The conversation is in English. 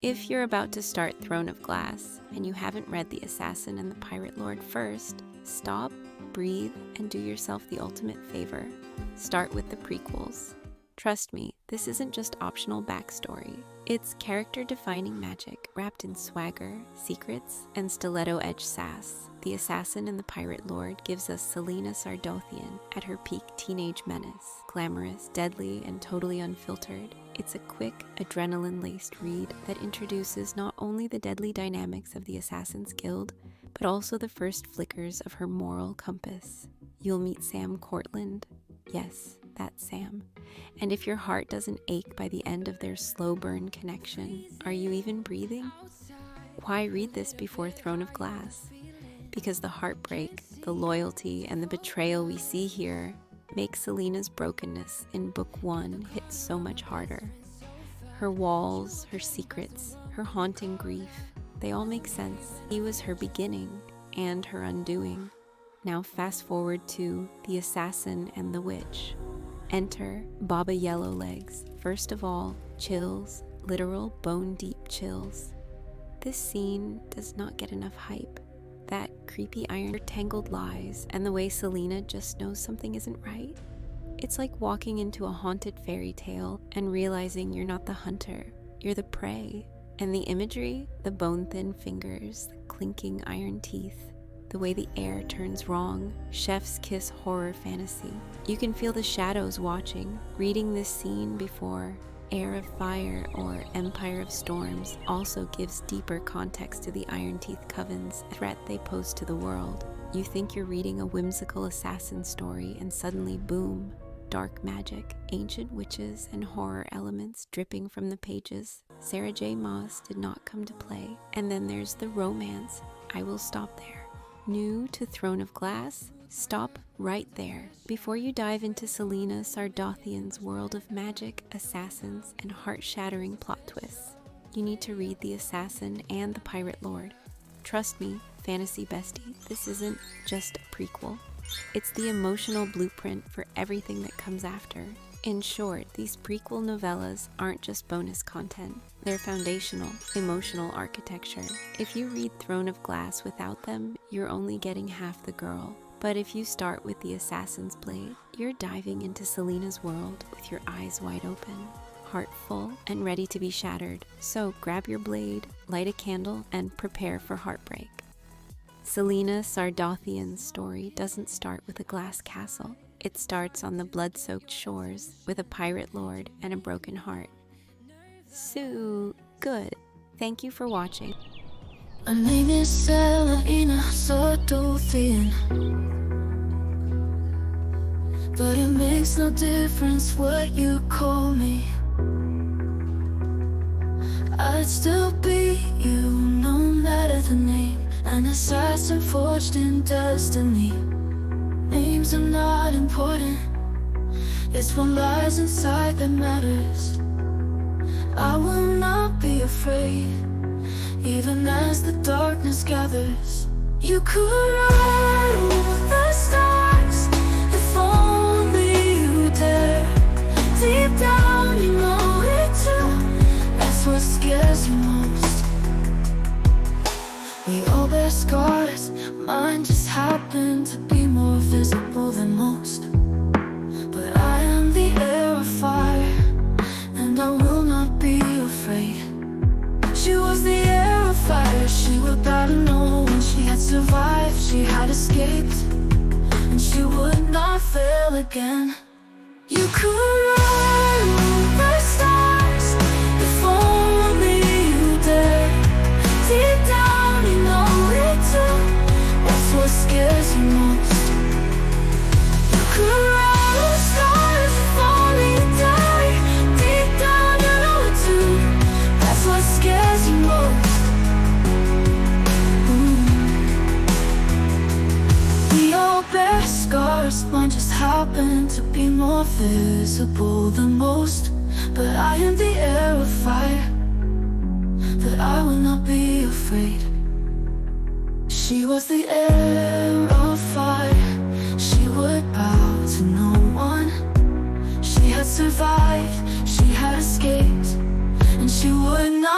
If you're about to start Throne of Glass and you haven't read The Assassin and the Pirate Lord first, stop, breathe, and do yourself the ultimate favor. Start with the prequels. Trust me, this isn't just optional backstory. It's character-defining magic wrapped in swagger, secrets, and stiletto-edged sass. The Assassin and the Pirate Lord gives us Celaena Sardothien at her peak teenage menace. Glamorous, deadly, and totally unfiltered. It's a quick, adrenaline-laced read that introduces not only the deadly dynamics of the Assassin's Guild, but also the first flickers of her moral compass. You'll meet Sam Cortland. Yes, that's Sam. And if your heart doesn't ache by the end of their slow burn connection, are you even breathing? Why read this before Throne of Glass? Because the heartbreak, the loyalty, and the betrayal we see here make Celaena's brokenness in Book 1 hit so much harder. Her walls, her secrets, her haunting grief, they all make sense. He was her beginning and her undoing. Now fast forward to The Assassin and the Witch. Enter Baba Yellowlegs. First of all, chills, literal bone-deep chills. This scene does not get enough hype. That creepy iron tangled lies and the way Celaena just knows something isn't right. It's like walking into a haunted fairy tale and realizing you're not the hunter, you're the prey. And the imagery, the bone-thin fingers, the clinking iron teeth, the way the air turns wrong, chef's kiss horror fantasy. You can feel the shadows watching. Reading this scene before Heir of Fire or Empire of Storms also gives deeper context to the Iron Teeth Coven's threat they pose to the world. You think you're reading a whimsical assassin story and suddenly boom, dark magic, ancient witches, and horror elements dripping from the pages. SarahJMaas did not come to play. And then there's the romance. I will stop there. New to Throne of Glass? Stop right there. Before you dive into Celaena Sardothien's world of magic, assassins, and heart-shattering plot twists, you need to read The Assassin and the Pirate Lord. Trust me, fantasy bestie, this isn't just a prequel. It's the emotional blueprint for everything that comes after. In short, these prequel novellas aren't just bonus content. They're foundational, emotional architecture. If you read Throne of Glass without them, you're only getting half the girl. But if you start with The Assassin's Blade, you're diving into Celaena's world with your eyes wide open, heart full, and ready to be shattered. So grab your blade, light a candle, and prepare for heartbreak. Celaena Sardothien's story doesn't start with a glass castle. It starts on the blood-soaked shores with a pirate lord and a broken heart. So good. Thank you for watching. My name is Celaena Sardothien, but it makes no difference what you call me. I'd still be you no matter the name. An assassin forged in destiny. Names are not important. It's what lies inside that matters. I will not be afraid, even as the darkness gathers. You could ride over the stars if only you dare. Deep down you know it too. That's what scares you most. We all bear scars. Mine just happened to be more visible than most. But I am the heir of fire, and I will not be afraid. She was the heir of fire. She would battle no one. She had survived, she had escaped, and she would not fail again. You could ride over the stars if only you dare. Deep down you know it too. That's what scares you most. You could ride over the stars if only you dare. Deep down you know it too. That's what scares you most. We all bear scars. Mine just happened to be more visible than most. But I am the heir of fire, but I will not be afraid. She was the heir of fire. She would bow to no one. She had survived, she had escaped, and she would not